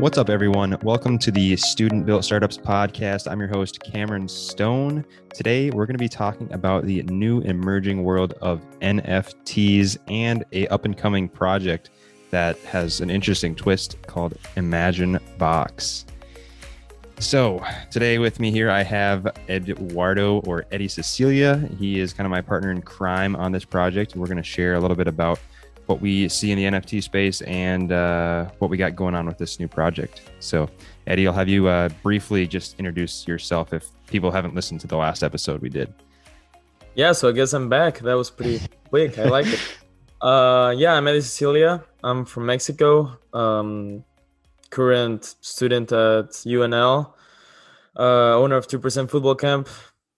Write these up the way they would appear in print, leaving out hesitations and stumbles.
What's up, everyone? Welcome to the Student Built Startups podcast. I'm your host, Cameron Stone. Today, we're going to be talking about the new emerging world of NFTs and a up-and-coming project that has an interesting twist called Imagine Box. So today with me here, I have Eduardo, or Eddie Sicilia. He is kind of my partner in crime on this project. We're going to share a little bit about what we see in the NFT space and what we got going on with this new project. So Eddie, I'll have you briefly just introduce yourself if people haven't listened to the last episode we did. Yeah, so I guess I'm back. That was pretty quick. I like it. I'm Eddie Sicilia. I'm from Mexico. Current student at UNL. Owner of 2% Football Camp.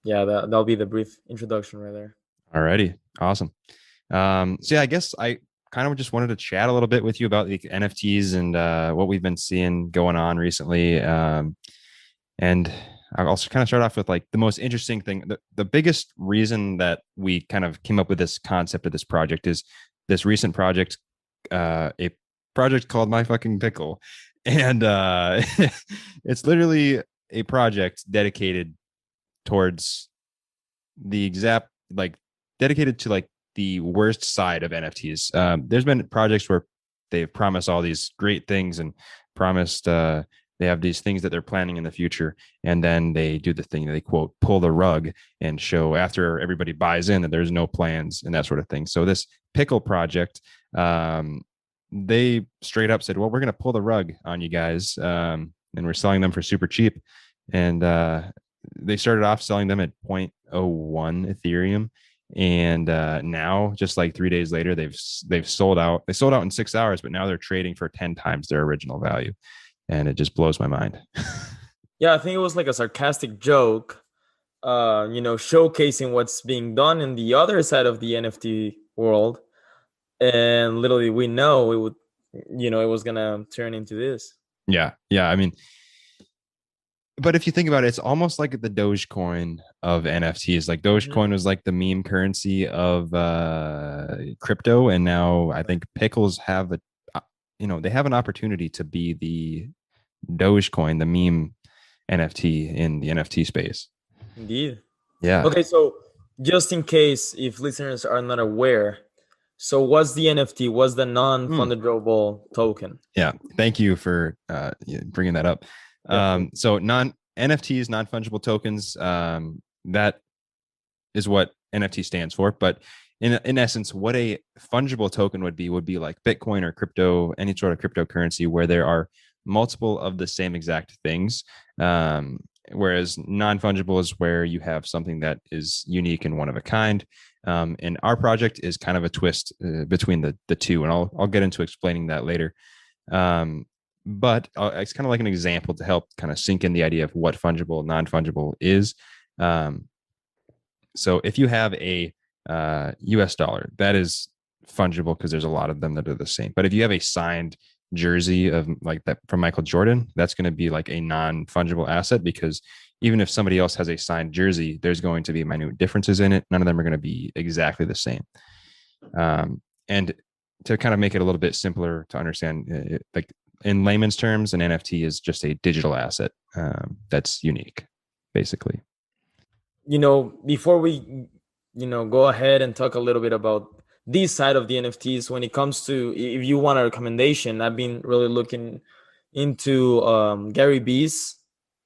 Yeah, that'll be the brief introduction right there. Alrighty, awesome. So I guess I kind of just wanted to chat a little bit with you about the NFTs and what we've been seeing going on recently. And I'll also kind of start off with like the most interesting thing. The biggest reason that we kind of came up with this concept of this project is this recent project, a project called My Fucking Pickle. And it's literally a project dedicated towards the exact, like dedicated to like the worst side of NFTs. There's been projects where they've promised all these great things and promised they have these things that they're planning in the future. And then they do the thing that they quote, pull the rug and show after everybody buys in that there's no plans and that sort of thing. So this pickle project, they straight up said, well, we're going to pull the rug on you guys. And we're selling them for super cheap. And they started off selling them at 0.01 Ethereum. And now, just like 3 days later, they've sold out. They sold out in 6 hours, but now they're trading for 10 times their original value, and it just blows my mind. Yeah, I think it was like a sarcastic joke, showcasing what's being done in the other side of the NFT world, and literally we know it would, it was gonna turn into this. Yeah. I mean, but if you think about it, it's almost like the Dogecoin of NFTs. Like Dogecoin was like the meme currency of crypto, and now I think pickles have they have an opportunity to be the Dogecoin, the meme NFT in the NFT space. Indeed. Yeah. Okay, so just in case if listeners are not aware, so what's the NFT? What's the non-fungible token? Yeah, thank you for bringing that up. So NFTs, non-fungible tokens, that is what NFT stands for. But in essence, what a fungible token would be like Bitcoin or crypto, any sort of cryptocurrency where there are multiple of the same exact things. Whereas non-fungible is where you have something that is unique and one of a kind. And our project is kind of a twist between the two, and I'll get into explaining that later. But it's kind of like an example to help kind of sink in the idea of what fungible, non-fungible is. So if you have a US dollar, that is fungible because there's a lot of them that are the same. But if you have a signed jersey of like that from Michael Jordan, that's going to be like a non-fungible asset, because even if somebody else has a signed jersey, there's going to be minute differences in it. None of them are going to be exactly the same. And to kind of make it a little bit simpler to understand, like in layman's terms, an NFT is just a digital asset that's unique, basically. Before we, go ahead and talk a little bit about this side of the NFTs, when it comes to, if you want a recommendation, I've been really looking into Gary V's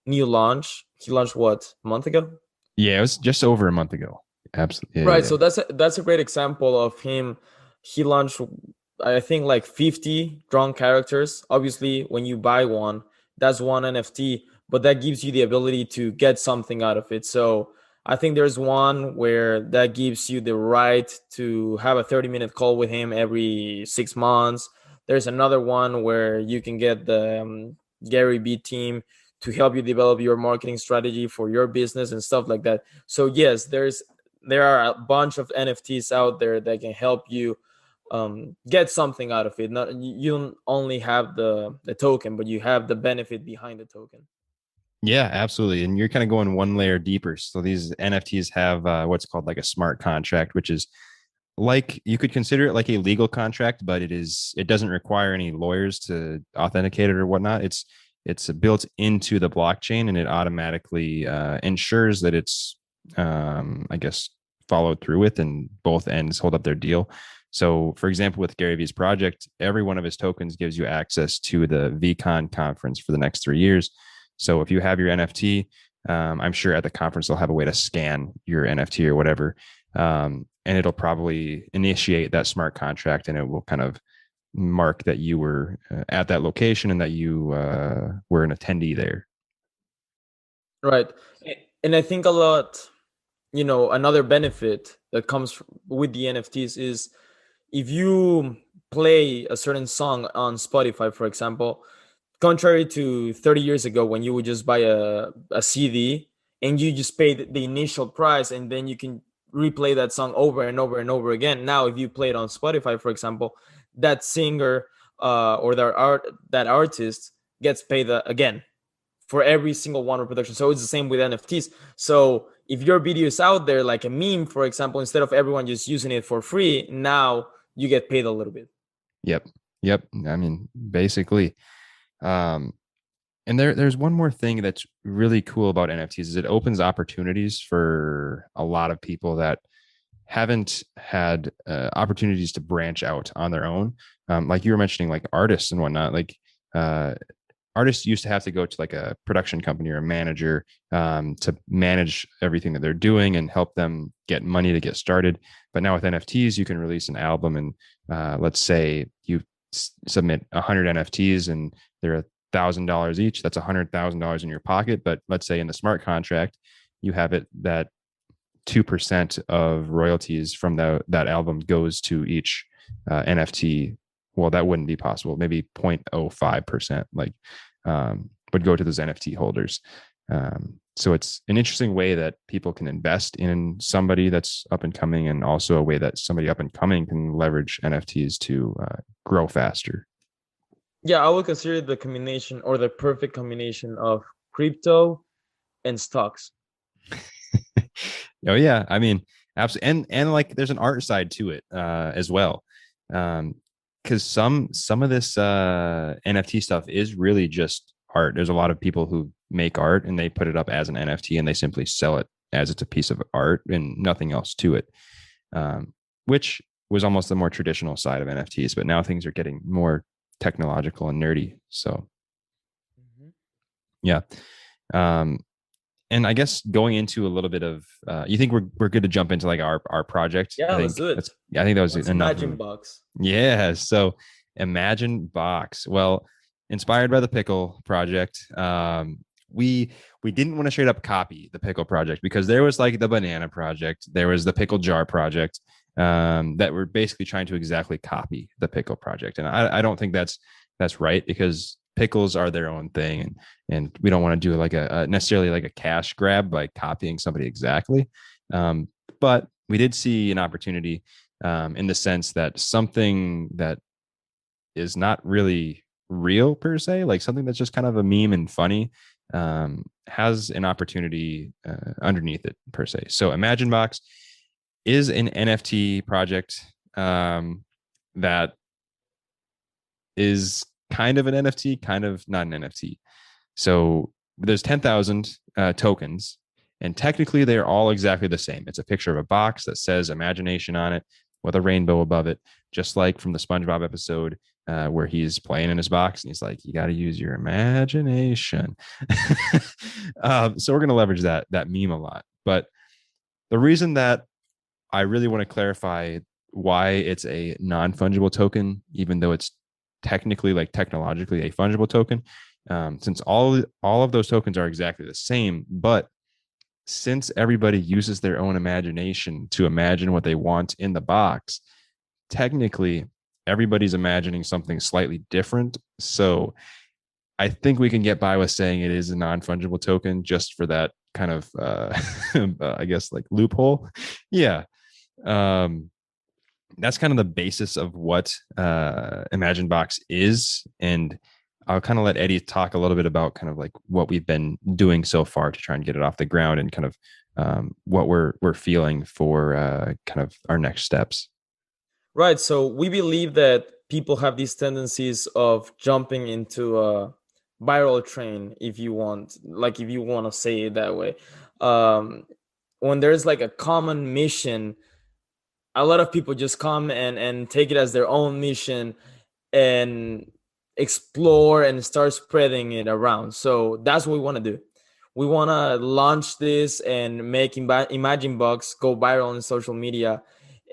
new launch. He launched what, a month ago? Yeah, it was just over a month ago. Absolutely. Right. So that's a great example of him. He launched, I think, like 50 drawn characters. Obviously, when you buy one, that's one NFT, but that gives you the ability to get something out of it. So I think there's one where that gives you the right to have a 30-minute call with him every 6 months. There's another one where you can get the Gary B team to help you develop your marketing strategy for your business and stuff like that. So yes, there are a bunch of NFTs out there that can help you get something out of it. Not, you don't only have the token, but you have the benefit behind the token. Yeah, absolutely. And you're kind of going one layer deeper. So these NFTs have what's called like a smart contract, which is like you could consider it like a legal contract, but it doesn't require any lawyers to authenticate it or whatnot. It's built into the blockchain, and it automatically ensures that it's I guess followed through with, and both ends hold up their deal. So, for example, with Gary Vee's project, every one of his tokens gives you access to the VCon conference for the next 3 years. So, if you have your NFT, I'm sure at the conference they'll have a way to scan your NFT or whatever, and it'll probably initiate that smart contract, and it will kind of mark that you were at that location and that you were an attendee there. Right. And I think a lot, another benefit that comes with the NFTs is if you play a certain song on Spotify, for example, contrary to 30 years ago when you would just buy a CD and you just pay the initial price and then you can replay that song over and over and over again. Now, if you play it on Spotify, for example, that singer or that artist gets paid again for every single one reproduction. So it's the same with NFTs. So if your video is out there, like a meme, for example, instead of everyone just using it for free, now you get paid a little bit. Yep. Yep. I mean, basically. Um, and there's one more thing that's really cool about NFTs is it opens opportunities for a lot of people that haven't had opportunities to branch out on their own. Like you were mentioning, like artists and whatnot. Like uh, artists used to have to go to like a production company or a manager to manage everything that they're doing and help them get money to get started. But now with NFTs, you can release an album, and let's say you submit 100 NFTs and they're $1,000 each. That's $100,000 in your pocket. But let's say in the smart contract, you have it that 2% of royalties from that album goes to each NFT. Well, that wouldn't be possible. Maybe 0.05%, like would go to those NFT holders. So it's an interesting way that people can invest in somebody that's up and coming, and also a way that somebody up and coming can leverage NFTs to grow faster. Yeah, I would consider the combination or the perfect combination of crypto and stocks. Oh yeah, I mean, absolutely, and like there's an art side to it as well, because some of this NFT stuff is really just art. There's a lot of people who make art and they put it up as an NFT and they simply sell it as it's a piece of art and nothing else to it, which was almost the more traditional side of NFTs. But now things are getting more technological and nerdy. So Mhm. yeah. Um, and I guess going into a little bit of, you think we're good to jump into like our project? Yeah, let's do it. I think that was Let's enough imagine of. box. Yeah. So Imagine Box. Well, inspired by the Pickle project, we didn't want to straight up copy the Pickle project because there was like the Banana project, there was the Pickle Jar project, that were basically trying to exactly copy the Pickle project, and I don't think that's right because pickles are their own thing, and we don't want to do like a necessarily like a cash grab by copying somebody exactly. But we did see an opportunity in the sense that something that is not really real per se, like something that's just kind of a meme and funny, has an opportunity underneath it per se. So Imagine Box is an NFT project that is kind of an NFT, kind of not an NFT. So there's 10,000 tokens, and technically they're all exactly the same. It's a picture of a box that says imagination on it with a rainbow above it, just like from the SpongeBob episode where he's playing in his box and he's like, "You got to use your imagination." So we're going to leverage that meme a lot. But the reason that I really want to clarify why it's a non-fungible token, even though it's technically, like technologically, a fungible token, since all of those tokens are exactly the same. But since everybody uses their own imagination to imagine what they want in the box, technically everybody's imagining something slightly different. So I think we can get by with saying it is a non-fungible token just for that kind of I guess like loophole. Yeah. Um, that's kind of the basis of what Imagine Box is. And I'll kind of let Eddie talk a little bit about kind of like what we've been doing so far to try and get it off the ground, and kind of what we're feeling for kind of our next steps. Right. So we believe that people have these tendencies of jumping into a viral train, if you want, like if you want to say it that way. Um, when there's like a common mission, a lot of people just come and take it as their own mission and explore and start spreading it around. So that's what we want to do. We want to launch this and make Imagine Box go viral on social media.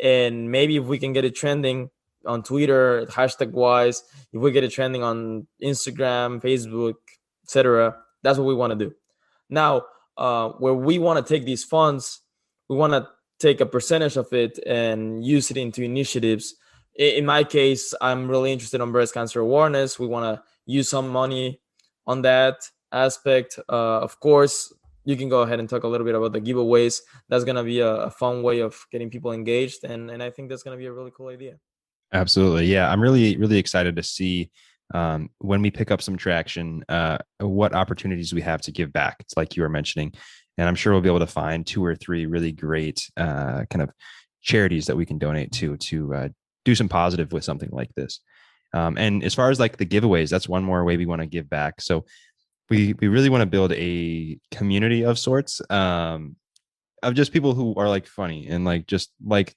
And maybe if we can get it trending on Twitter, hashtag wise, if we get it trending on Instagram, Facebook, etc., that's what we want to do. Now, where we want to take these funds, we want to take a percentage of it and use it into initiatives. In my case, I'm really interested in breast cancer awareness. We want to use some money on that aspect. Of course, you can go ahead and talk a little bit about the giveaways. That's going to be a fun way of getting people engaged. And I think that's going to be a really cool idea. Absolutely. Yeah. I'm really, really excited to see when we pick up some traction, what opportunities we have to give back. It's like you were mentioning. And I'm sure we'll be able to find two or three really great kind of charities that we can donate to do some positive with something like this. And as far as like the giveaways, that's one more way we want to give back. So we really want to build a community of sorts, of just people who are like funny and like just like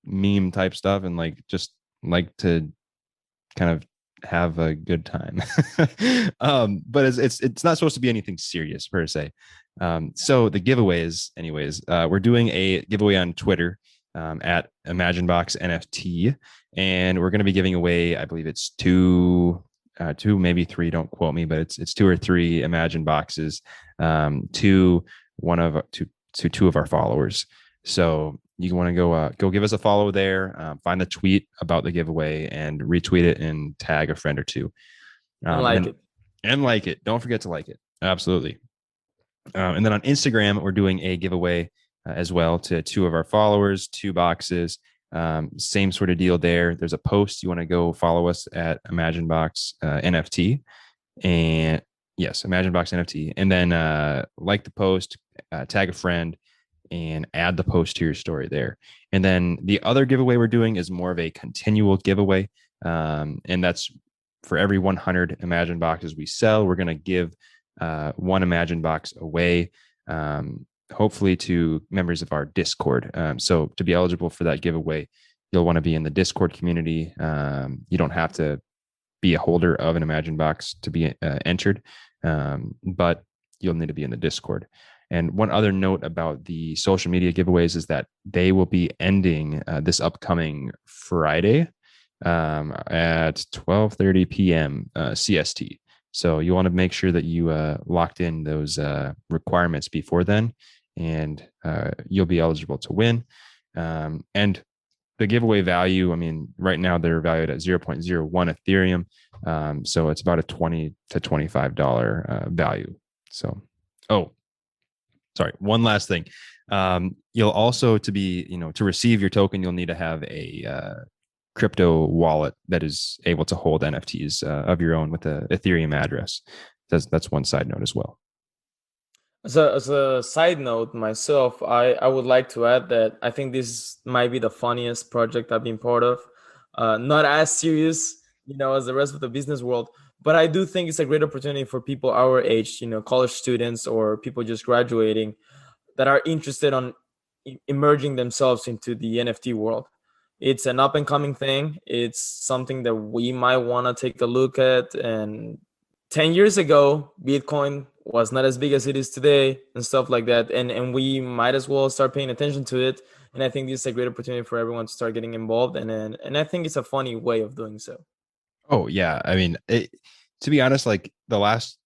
meme type stuff and like just like to kind of have a good time. But it's not supposed to be anything serious per se. So the giveaways, anyways, we're doing a giveaway on Twitter at ImagineBox NFT, and we're going to be giving away, I believe it's two, maybe three. Don't quote me, but it's two or three Imagine boxes to one of to two of our followers. So you want to go give us a follow there, find the tweet about the giveaway and retweet it and tag a friend or two. And Um, like and it. and like it. Don't forget to like it. Absolutely. And then on Instagram, we're doing a giveaway as well to two of our followers, two boxes. Same sort of deal there. There's a post. You want to go follow us at ImagineBox NFT. And yes, ImagineBox NFT. And then like the post, tag a friend, and add the post to your story there. And then the other giveaway we're doing is more of a continual giveaway. And that's for every 100 Imagine boxes we sell, we're going to give one Imagine box away, hopefully to members of our Discord. So to be eligible for that giveaway, you'll want to be in the Discord community. You don't have to be a holder of an Imagine box to be entered, but you'll need to be in the Discord. And one other note about the social media giveaways is that they will be ending this upcoming Friday at 12:30 p.m. CST. So you want to make sure that you locked in those requirements before then, and you'll be eligible to win. And the giveaway value, I mean, right now they're valued at 0.01 Ethereum. So it's about a $20 to $25 value. So, oh, sorry, one last thing. You'll also to receive your token, you'll need to have a crypto wallet that is able to hold NFTs of your own with a Ethereum address. That's one side note as well. As a side note, myself, I would like to add that I think this might be the funniest project I've been part of. Not as serious, as the rest of the business world, but I do think it's a great opportunity for people our age, college students or people just graduating that are interested on emerging themselves into the NFT world. It's an up and coming thing. It's something that we might want to take a look at. And 10 years ago, Bitcoin was not as big as it is today and stuff like that. And we might as well start paying attention to it. And I think this is a great opportunity for everyone to start getting involved. And I think it's a funny way of doing so. Oh yeah, I mean, to be honest, like the last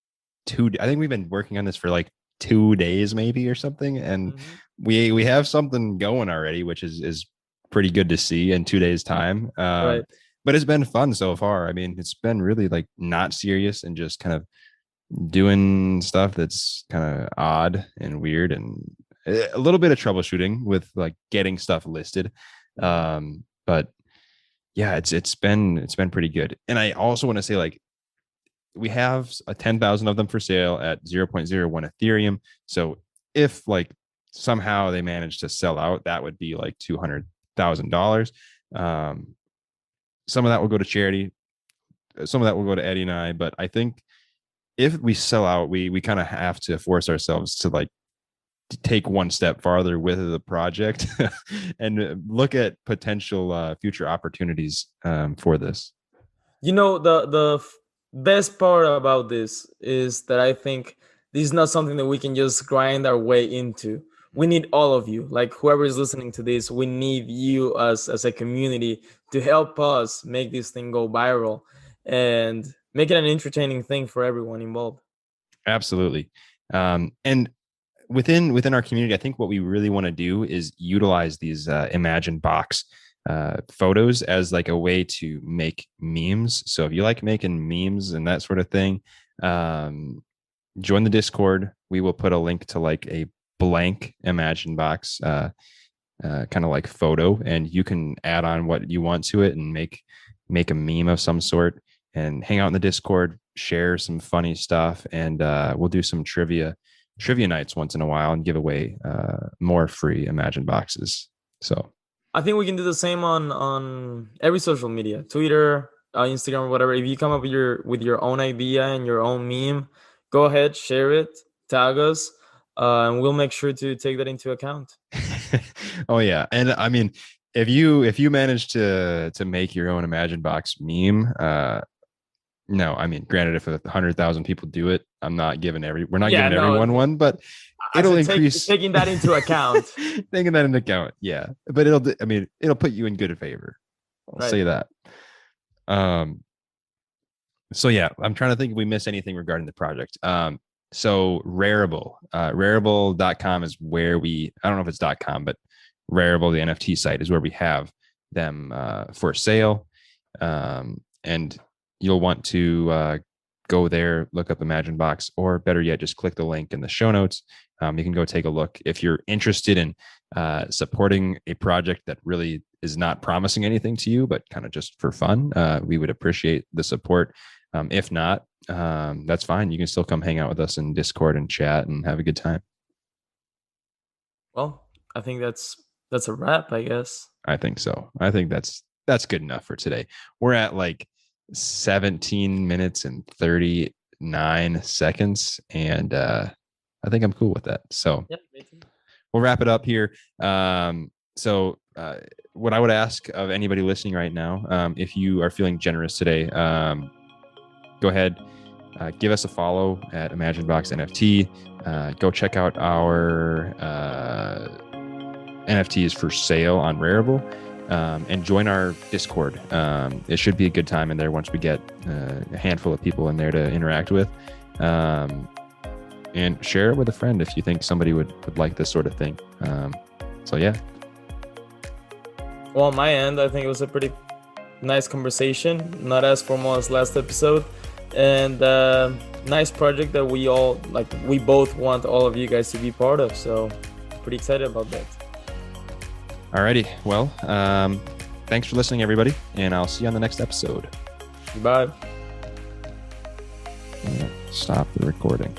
I think we've been working on this for like 2 days maybe or something, and Hmm. we have something going already, which is pretty good to see in 2 days time. Right. But it's been fun so far. I mean, it's been really like not serious and just kind of doing stuff that's kind of odd and weird and a little bit of troubleshooting with like getting stuff listed. Hmm. But yeah, it's been pretty good. And I also want to say like we have a 10,000 of them for sale at 0.01 Ethereum. So if like somehow they manage to sell out, that would be like $200,000. some of that will go to charity, some of that will go to Eddie and I. But I think if we sell out, we kind of have to force ourselves to like to take one step farther with the project and look at potential future opportunities for this. The best part about this is that I think this is not something that we can just grind our way into. We need all of you, like whoever is listening to this. We need you as a community to help us make this thing go viral and make it an entertaining thing for everyone involved. Absolutely. And within our community, I think what we really want to do is utilize these Imagine Box photos as like a way to make memes. So if you like making memes and that sort of thing, join the Discord. We will put a link to like a blank Imagine Box kind of like photo, and you can add on what you want to it and make a meme of some sort and hang out in the Discord, share some funny stuff, and we'll do some trivia nights once in a while and give away more free Imagine Boxes. So I think we can do the same on every social media, Twitter, Instagram, or whatever. If you come up with your own idea and your own meme, go ahead, share it, tag us, and we'll make sure to take that into account. Oh yeah, and I mean, if you manage to make your own Imagine Box meme, no, I mean, granted, if 100,000 people do it, we're not giving everyone one, but it'll increase taking that into account. Taking that into account, yeah. But it'll put you in good favor. I'll say that. So yeah, I'm trying to think if we miss anything regarding the project. So Rarible, Rarible.com is where I don't know if it's .com, but Rarible, the NFT site, is where we have them for sale. And you'll want to go there, look up Imagine Box, or better yet, just click the link in the show notes. You can go take a look. If you're interested in supporting a project that really is not promising anything to you, but kind of just for fun, we would appreciate the support. If not, that's fine. You can still come hang out with us in Discord and chat and have a good time. Well, I think that's a wrap, I guess. I think so. I think that's good enough for today. We're at like 17 minutes and 39 seconds, and I think I'm cool with that. So we'll wrap it up here. So what I would ask of anybody listening right now, if you are feeling generous today, go ahead, give us a follow at Imagine Box NFT. Go check out our NFTs for sale on Rarible. And join our Discord. It should be a good time in there once we get a handful of people in there to interact with. And share it with a friend if you think somebody would like this sort of thing. So yeah. Well, on my end, I think it was a pretty nice conversation, not as formal as last episode, and nice project that we both want all of you guys to be part of. So pretty excited about that. Alrighty. Well, thanks for listening, everybody, and I'll see you on the next episode. Bye. Stop the recording.